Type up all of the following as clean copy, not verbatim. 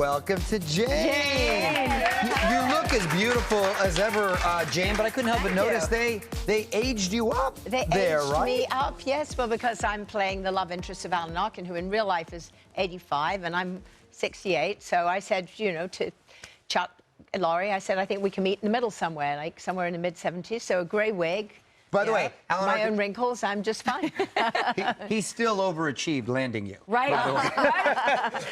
welcome to Jane. You look as beautiful as ever, Jane, but I couldn't help but notice they aged you up They there, aged me up, yes, well, because I'm playing the love interest of Alan Arkin, who in real life is 85, and I'm 68. So I said, you know, to Chuck and Laurie, I said, I think we can meet in the middle somewhere, like somewhere in the mid-70s. So a grey wig. By the way, Alan my Arkin, own wrinkles, I'm just fine. he still overachieved landing you. Right.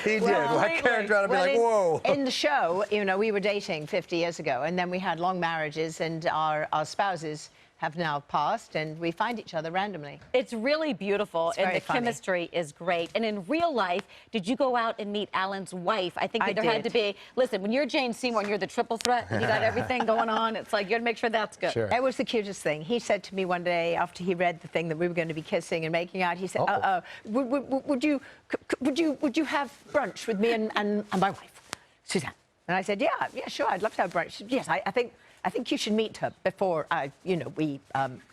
He did. My character ought to be like, whoa. In the show, you know, we were dating 50 years ago, and then we had long marriages, and our spouses have now passed, and we find each other randomly. It's really beautiful, and the chemistry is great. And in real life, did you go out and meet Alan's wife? I think that there had to be, listen, when you're Jane Seymour and you're the triple threat, and you got everything going on, it's like, you gotta make sure that's good. Sure. It was the cutest thing. He said to me one day, after he read the thing that we were going to be kissing and making out, he said, would you have brunch with me and my wife, Suzanne? And I said, yeah, sure, I'd love to have brunch. She said, yes, I think you should meet her before, you know, we,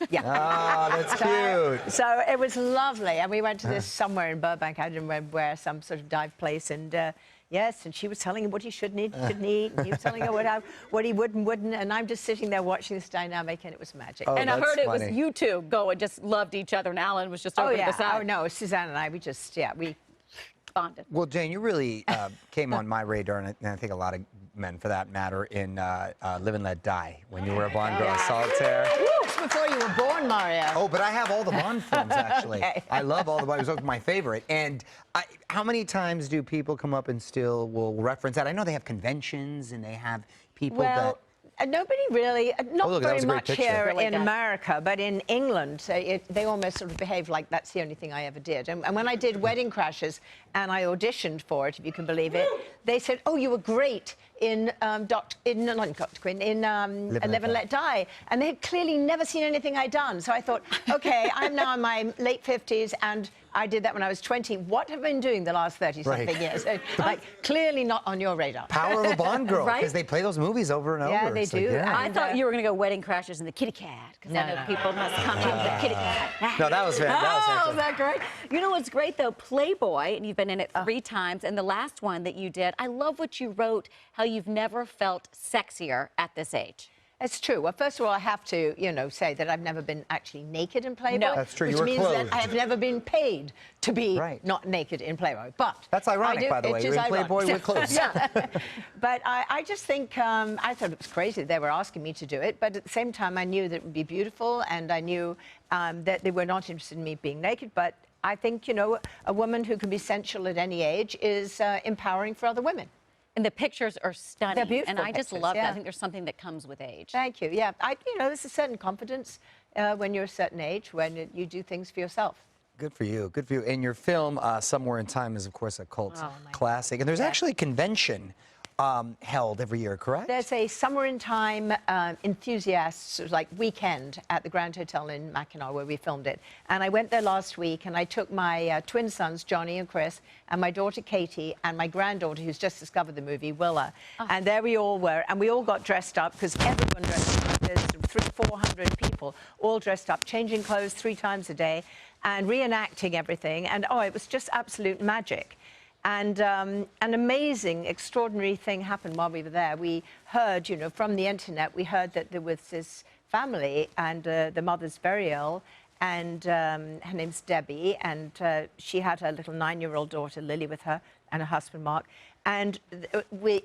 yeah. Ah, that's cute. So it was lovely. And we went to this somewhere in Burbank, I don't remember where, some sort of dive place. And yes, and she was telling him what he shouldn't eat, and he was telling her what he would and wouldn't. And I'm just sitting there watching this dynamic, and it was magic. And I heard it was you two go and just loved each other, and Alan was just over the side. Oh, no, Suzanne and I, we just, we bonded. Well, Jane, you really came on my radar, and I think a lot of men, for that matter, in Live and Let Die, when you were a Bond girl in Solitaire. That's before you were born, Mario. Oh, but I have all the Bond films, actually. Okay. I love all the Bond. It was my favorite. And how many times do people come up and still will reference that? I know they have conventions, and they have people that... Nobody really, not very much here really in America, but in England, they almost sort of behave like that's the only thing I ever did. And when I did Wedding Crashers and I auditioned for it, if you can believe it, they said, oh, you were great in Live and Let Die. And they had clearly never seen anything I'd done. So I thought, okay, I'm now in my late 50s, and I did that when I was 20. What have I been doing the last 30-something years? Like, clearly not on your radar. Power of a Bond girl, because they play those movies over and over. Yeah, they do. Like, I thought you were going to go Wedding Crashers and the kitty cat, because I know people must come to the kitty cat. No, that was fantastic. Oh, is that great? You know what's great, though? Playboy, and you've been in it 3 times, and the last one that you did, I love what you wrote, how you've never felt sexier at this age. It's true. Well, first of all, I have to, you know, say that I've never been actually naked in Playboy. No. That's true. Which You were means clothed. that I have never been paid to be not naked in Playboy. But that's ironic, by the way. You're in Playboy with clothes. Yeah. But I just think I thought it was crazy that they were asking me to do it. But at the same time, I knew that it would be beautiful, and I knew that they were not interested in me being naked. But I think, you know, a woman who can be sensual at any age is empowering for other women. And the pictures are stunning. They're beautiful. And I just pictures, love that. I think there's something that comes with age. Thank you. Yeah, you know, there's a certain confidence when you're a certain age, when you do things for yourself. Good for you. Good for you. And your film, Somewhere in Time, is, of course, a cult classic. And there's actually a convention held every year, correct? There's a Summer in Time enthusiasts like weekend at the Grand Hotel in Mackinac, where we filmed it. And I went there last week, and I took my twin sons, Johnny and Chris, and my daughter Katie, and my granddaughter, who's just discovered the movie, Willa. And there we all were, and we all got dressed up, because everyone dressed up. There's 300-400 people all dressed up, changing clothes 3 times a day, and reenacting everything. And it was just absolute magic. And an amazing, extraordinary thing happened while we were there. We heard, you know, from the internet, we heard that there was this family, and the mother's very ill, and her name's Debbie, and she had her little 9-year-old daughter, Lily, with her, and her husband, Mark. And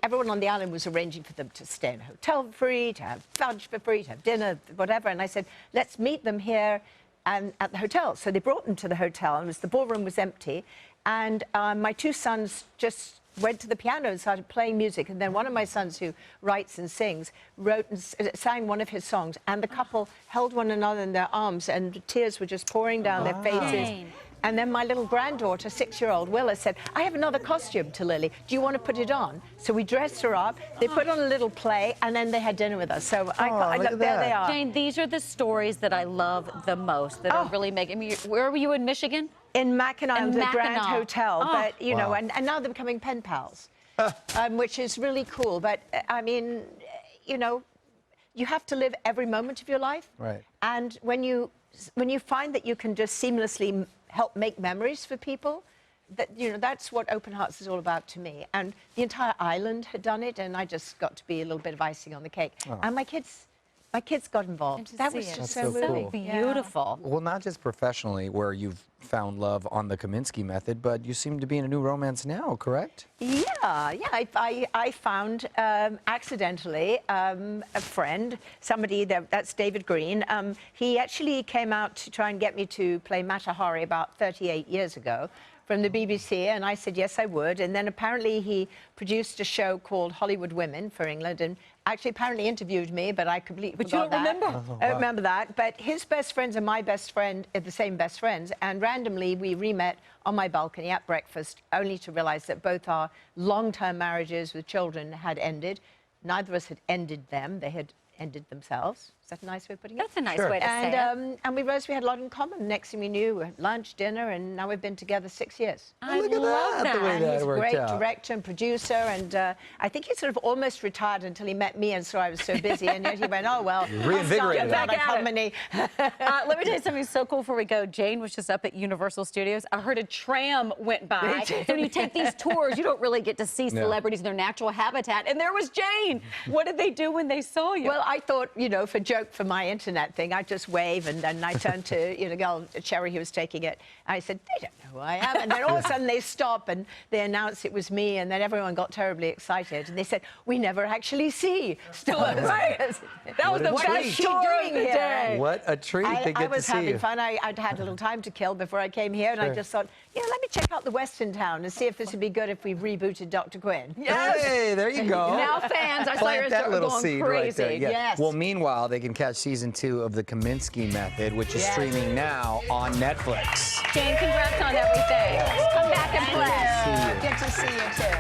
everyone on the island was arranging for them to stay in a hotel for free, to have fudge for free, to have dinner, whatever. And I said, let's meet them here and at the hotel. So they brought them to the hotel, and the ballroom was empty. And my 2 sons just went to the piano and started playing music. And then one of my sons, who writes and sings, wrote and sang one of his songs. And the couple held one another in their arms, and tears were just pouring down their faces. And then my little granddaughter, 6-year-old Willa, said, I have another costume to Lily. Do you want to put it on? So we dressed her up. They put on a little play, and then they had dinner with us. So there they are. Jane, these are the stories that I love the most, that are really making me... Where were you in Michigan? In Mackinac, the Grand Hotel. But, you know, and now they're becoming pen pals, which is really cool. But, I mean, you know, you have to live every moment of your life. Right. And when you find that you can just seamlessly help make memories for people, that's what Open Hearts is all about to me. And the entire island had done it, and I just got to be a little bit of icing on the cake. Oh. And my kids got involved. That was just so moving. Beautiful. Yeah. Well, not just professionally, where you've found love on the Kominsky Method, but you seem to be in a new romance now, correct? Yeah. I found accidentally a friend, somebody that's David Green. He actually came out to try and get me to play Mata Hari about 38 years ago from the BBC, and I said yes, I would. And then apparently he produced a show called Hollywood Women for England, and actually apparently interviewed me, but I completely forgot that. But you don't remember? I don't remember that. But his best friends and my best friend are the same best friends, and randomly we re-met on my balcony at breakfast, only to realize that both our long-term marriages with children had ended. Neither of us had ended them. They had ended themselves. Is that a nice way of putting it? That's a nice way to say it. And we realized we had a lot in common. Next thing we knew, we had lunch, dinner, and now we've been together 6 years. I love that. The way that He's a worked great out. director and producer, and I think he sort of almost retired until he met me, and so I was so busy, and yet he went, oh, well, reinvigorated. Let me tell you Let something so cool before we go. Jane was just up at Universal Studios. I heard a tram went by. So when you take these tours, you don't really get to see celebrities in their natural habitat, and there was Jane. What did they do when they saw you? Well, I thought, for my internet thing, I'd just wave, and then I turned to, the girl, Cherry, who was taking it. I said, they don't know who I am. And then all of a sudden they stop, and they announced it was me, and then everyone got terribly excited. And they said, we never actually see stars. Right. That was the best tour of the day. What a treat to get to see you. I was having fun. I'd had a little time to kill before I came here, and I just thought, let me check out the Western town and see if this would be good if we rebooted Dr. Quinn. Yes. Hey, there you go. Now fans, I saw yours that little going seed crazy. right there. Yeah. Yes. Well, meanwhile, they can catch season 2 of the Kominsky Method, which is streaming now on Netflix. Jane, congrats on everything. Come back and play. Good to see you, too.